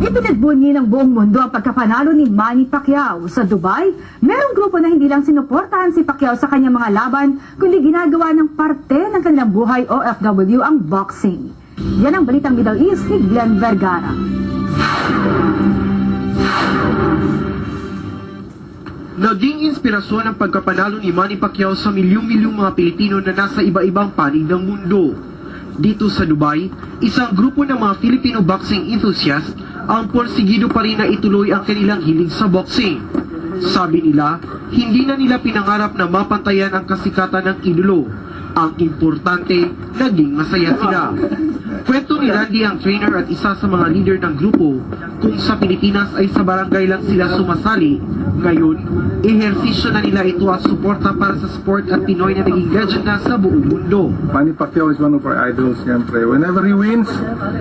Ipinagbunyi ng buong mundo ang pagkapanalo ni Manny Pacquiao. Sa Dubai, merong grupo na hindi lang sinuportahan si Pacquiao sa kanyang mga laban, kundi ginagawa ng parte ng kanilang buhay OFW ang boxing. Yan ang balitang Middle East ni Glenn Vergara. Naging inspirasyon ang pagkapanalo ni Manny Pacquiao sa milyong-milyong mga Pilipino na nasa iba-ibang panig ng mundo. Dito sa Dubai, isang grupo ng mga Filipino boxing enthusiasts ang porsigido pa rin na ituloy ang kanilang hilig sa boxing. Sabi nila, hindi na nila pinangarap na mapantayan ang kasikatan ng idolo. Ang importante, naging masaya sila. Kwento ni Randy ang trainer at isa sa mga leader ng grupo, kung sa Pilipinas ay sa barangay lang sila sumasali. Ngayon, ehersisyo na nila ito at suporta para sa sport at Pinoy na naging legend na sa buong mundo. Manny Pacquiao is one of our idols, siyempre. Whenever he wins,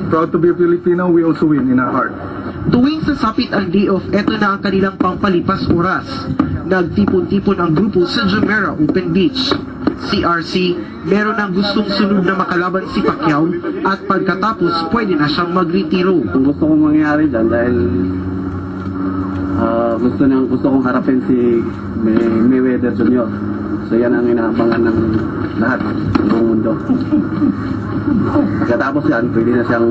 proud to be a Filipino, we also win in our heart. Tuwing sasapit ang day off, eto na ang kanilang pampalipas oras. Nagtipon-tipon ang grupo sa Jumeirah Open Beach. CRC, meron ng gustong sunod na makalaban si Pacquiao at pagkatapos pwede na siyang magretiro. Gusto kong mangyari dyan dahil gusto kong harapin si Mayweather Jr. So yan ang inaabangan ng lahat ng buong mundo. Pagkatapos yan, pwede na siyang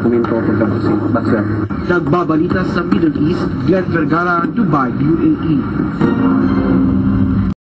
kuminto pagka-boxer. Nagbabalita sa Middle East, Glenn Vergara, Dubai, UAE.